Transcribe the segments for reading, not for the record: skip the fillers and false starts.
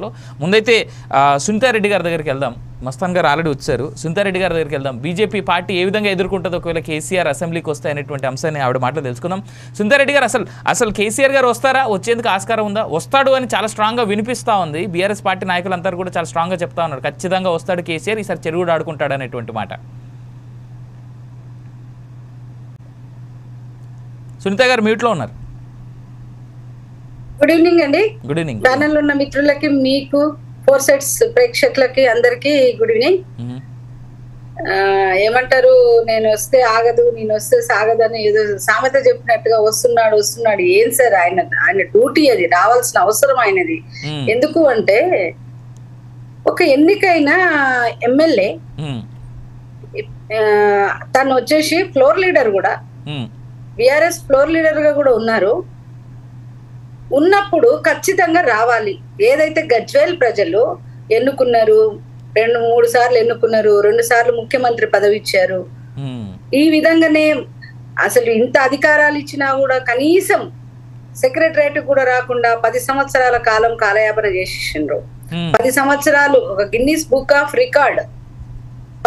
దాంట్లో ముందైతే సునీతారెడ్డి గారి దగ్గరికి వెళ్దాం. మస్తాన్ గారు ఆల్రెడీ వచ్చారు. సునీతారెడ్డి గారి దగ్గరికి వెళ్దాం. బీజేపీ పార్టీ ఏ విధంగా ఎదుర్కొంటుందో ఒకవేళ కేసీఆర్ అసెంబ్లీకి వస్తాయనేటువంటి అంశాన్ని ఆవిడ మాటలు తెలుసుకుందాం. సునీతారెడ్డి గారు అసలు కేసీఆర్ గారు వస్తారా, వచ్చేందుకు ఆస్కారం ఉందా? వస్తాడు అని చాలా స్ట్రాంగ్గా వినిపిస్తూ ఉంది. బీఆర్ఎస్ పార్టీ నాయకులంతా కూడా చాలా స్ట్రాంగ్గా చెప్తా ఉన్నారు ఖచ్చితంగా వస్తాడు కేసీఆర్, ఈసారి చెరువుడు ఆడుకుంటాడు అనేటువంటి మాట. సునీత గారు మ్యూట్లో ఉన్నారు. గుడ్ ఈవినింగ్ అండి. Good evening. ఛానల్ ఉన్న మిత్రులకి, మీకు, ఫోర్ సెట్స్ ప్రేక్షకులకి అందరికి గుడ్ ఈవినింగ్. ఏమంటారు, నేను వస్తే ఆగదు, నేను వస్తే సాగదు అని ఏదో సామెత చెప్పినట్టుగా వస్తున్నాడు. ఏం సార్, ఆయన డ్యూటీ, అది రావాల్సిన అవసరం ఆయనది. ఎందుకు అంటే ఒక ఎన్నికైన ఎమ్మెల్యే తను వచ్చేసి ఫ్లోర్ లీడర్ కూడా, బిఆర్ఎస్ ఫ్లోర్ లీడర్ గా కూడా ఉన్నప్పుడు ఖచ్చితంగా రావాలి. ఏదైతే గజ్వేల్ ప్రజలు ఎన్నుకున్నారు, 2-3 సార్లు ఎన్నుకున్నారు, 2 సార్లు ముఖ్యమంత్రి పదవి ఇచ్చారు. ఈ విధంగానే అసలు ఇంత అధికారాలు ఇచ్చినా కూడా కనీసం సెక్రటరేట్ కూడా రాకుండా 10 సంవత్సరాల కాలం కాలయాపన చేసేసిండ్రు. 10 సంవత్సరాలు ఒక గిన్నీస్ బుక్ ఆఫ్ రికార్డ్,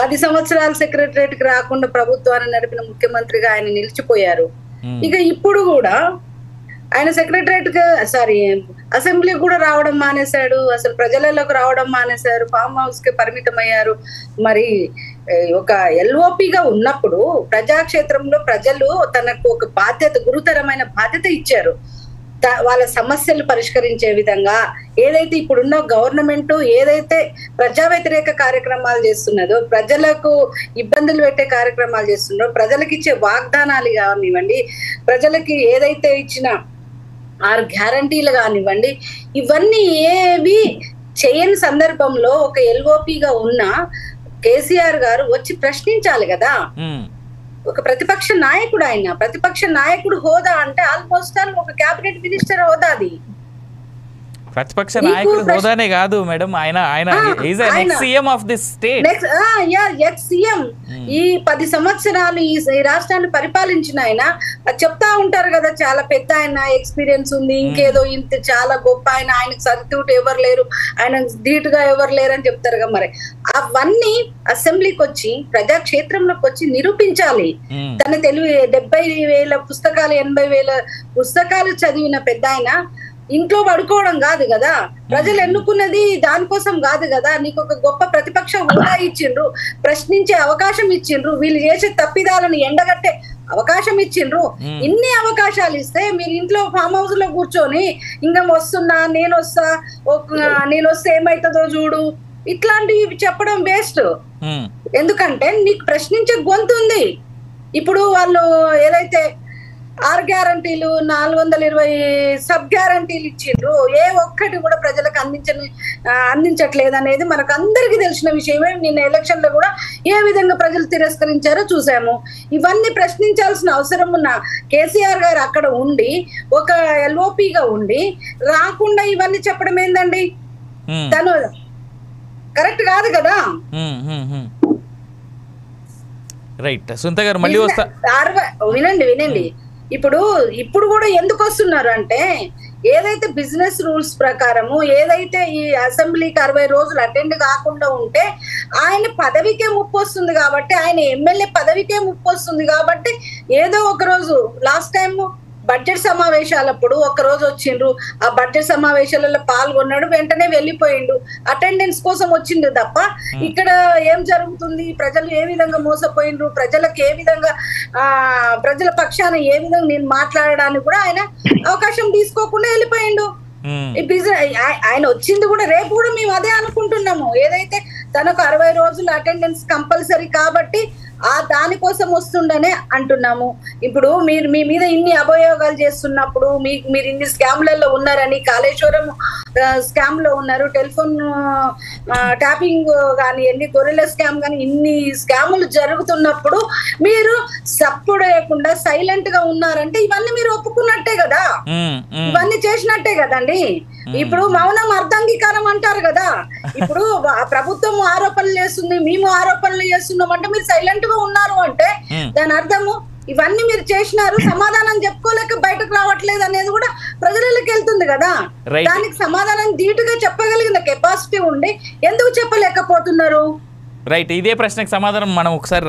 10 సంవత్సరాలు సెక్రటరేట్ కి రాకుండా ప్రభుత్వాన్ని నడిపిన ముఖ్యమంత్రిగా ఆయన నిలిచిపోయారు. ఇక ఇప్పుడు కూడా ఆయన సెక్రటరేట్ అసెంబ్లీ కూడా రావడం మానేశాడు, అసలు ప్రజలలోకి రావడం మానేశారు, ఫామ్ హౌస్ కి పరిమితం అయ్యారు. మరి ఒక ఎల్ఓపిగా ఉన్నప్పుడు ప్రజాక్షేత్రంలో ప్రజలు తనకు ఒక బాధ్యత, గురుతరమైన బాధ్యత ఇచ్చారు. వాళ్ళ సమస్యలు పరిష్కరించే విధంగా ఏదైతే ఇప్పుడున్న గవర్నమెంట్ ఏదైతే ప్రజా వ్యతిరేక కార్యక్రమాలు చేస్తున్నదో, ప్రజలకు ఇబ్బందులు పెట్టే కార్యక్రమాలు చేస్తున్నదో, ప్రజలకు ఇచ్చే వాగ్దానాలు కానివ్వండి, ప్రజలకి ఏదైతే ఇచ్చిన 6 గ్యారంటీలు కానివ్వండి, ఇవన్నీ ఏవి చేయని సందర్భంలో ఒక ఎల్ఓపిగా ఉన్న కేసీఆర్ గారు వచ్చి ప్రశ్నించాలి కదా. ఒక ప్రతిపక్ష నాయకుడు, ఆయన ప్రతిపక్ష నాయకుడు హోదా అంటే ఆల్మోస్ట్ ఒక క్యాబినెట్ మినిస్టర్ హోదా. అది ప్రతిపక్ష నాయకుడు హోదానే కాదు మేడం, ఆయన is an ex CM of this state. Ex CM. ఈ 10 సంవత్సరాలు ఈ రాష్ట్రాన్ని పరిపాలించిన ఆయన చెప్తా ఉంటారు కదా, చాలా పెద్ద ఆయన, ఎక్స్పీరియన్స్ ఉంది, ఇంకేదో ఇంత చాలా గొప్ప ఆయన, ఆయనకు సర్టిట్యూట్ ఎవరు లేరు, ఆయన ధీటుగా ఎవరు లేరు అని చెప్తారు కదా. మరి అవన్నీ అసెంబ్లీకి వచ్చి ప్రజాక్షేత్రంలోకి వచ్చి నిరూపించాలి. తన తెలుగు 70,000 పుస్తకాలు, 80,000 పుస్తకాలు చదివిన పెద్ద ఆయన ఇంట్లో పడుకోవడం కాదు కదా, ప్రజలు ఎన్నుకున్నది దానికోసం కాదు కదా. నీకు ఒక గొప్ప ప్రతిపక్ష హోదా ఇచ్చిండ్రు, ప్రశ్నించే అవకాశం ఇచ్చిండ్రు, వీళ్ళు చేసే తప్పిదాలను ఎండగట్టే అవకాశం ఇచ్చిండ్రు. ఇన్ని అవకాశాలు ఇస్తే మీరు ఇంట్లో ఫామ్ హౌస్ లో కూర్చొని ఇంకా వస్తున్నా, నేను వస్తే ఏమైతుందో చూడు, ఇట్లాంటివి చెప్పడం వేస్ట్. ఎందుకంటే నీకు ప్రశ్నించే గొంతు ఉంది. ఇప్పుడు వాళ్ళు ఏదైతే 6 గ్యారంటీలు, 420 సబ్ గ్యారంటీలు ఇచ్చిండ్రు, ఏ ఒక్కటి కూడా ప్రజలకు అందించట్లేదు అనేది మనకు అందరికీ తెలిసిన విషయమే. నిన్న ఎలక్షన్ లో కూడా ఏ విధంగా ప్రజలు తిరస్కరించారో చూసాము. ఇవన్నీ ప్రశ్నించాల్సిన అవసరం ఉన్న కేసీఆర్ గారు అక్కడ ఉండి, ఒక ఎల్ఓపిగా ఉండి రాకుండా ఇవన్నీ చెప్పడం ఏందండి? తను కరెక్ట్ కాదు కదా. రైట్. సునీత గారు మళ్ళీ వస్తా. వినండి. ఇప్పుడు కూడా ఎందుకు వస్తున్నారు అంటే, ఏదైతే బిజినెస్ రూల్స్ ప్రకారము ఏదైతే ఈ అసెంబ్లీకి 60 రోజులు అటెండ్ కాకుండా ఉంటే ఆయన పదవికే ముప్పు వస్తుంది కాబట్టి, ఆయన ఎమ్మెల్యే పదవికే ముప్పు వస్తుంది కాబట్టి, ఏదో ఒక రోజు లాస్ట్ టైం బడ్జెట్ సమావేశాలప్పుడు ఒక రోజు వచ్చిండ్రు, ఆ బడ్జెట్ సమావేశాలలో పాల్గొన్నాడు, వెంటనే వెళ్ళిపోయిండు, అటెండెన్స్ కోసం వచ్చిండు తప్ప ఇక్కడ ఏం జరుగుతుంది, ప్రజలు ఏ విధంగా మోసపోయిండ్రు, ప్రజలకు ఏ విధంగా ప్రజల పక్షాన ఏ విధంగా నేను మాట్లాడడానికి కూడా ఆయన అవకాశం తీసుకోకుండా వెళ్ళిపోయిండు. ఆయన వచ్చింది కూడా రేపు కూడా మేము అదే అనుకుంటున్నాము. ఏదైతే తనకు 60 రోజులు అటెండెన్స్ కంపల్సరీ కాబట్టి దానికోసం వస్తుండనే అంటున్నాము. ఇప్పుడు మీరు మీ మీద ఇన్ని అభియోగాలు చేస్తున్నప్పుడు, మీరు ఇన్ని స్కామ్లలో ఉన్నారని, కాళేశ్వరం స్కామ్ లో ఉన్నారు, టెలిఫోన్ ట్యాపింగ్ కానీ, ఎన్ని గొర్రెల స్కామ్ కానీ, ఇన్ని స్కాములు జరుగుతున్నప్పుడు మీరు సపోర్ట్ చేయకుండా సైలెంట్ గా ఉన్నారంటే ఇవన్నీ మీరు ఒప్పుకున్నట్టే కదా, ఇవన్నీ చేసినట్టే కదండి. ఇప్పుడు మౌనం అర్ధాంగీకారం అంటారు కదా. ఇప్పుడు ప్రభుత్వం ఆరోపణలు చేస్తుంది, మేము ఆరోపణలు చేస్తున్నాం అంటే మీరు సైలెంట్ గా ఉన్నారు అంటే దాని అర్థము ఇవన్నీ మీరు చేసినారు, సమాధానం చెప్పుకోలేక బయటకు రావట్లేదు అనేది కూడా ప్రజలకి వెళ్తుంది కదా. దానికి సమాధానం ధీటుగా చెప్పగలిగిన కెపాసిటీ ఉండి ఎందుకు చెప్పలేకపోతున్నారు? రైట్, ఇదే ప్రశ్నకు సమాధానం మనం ఒకసారి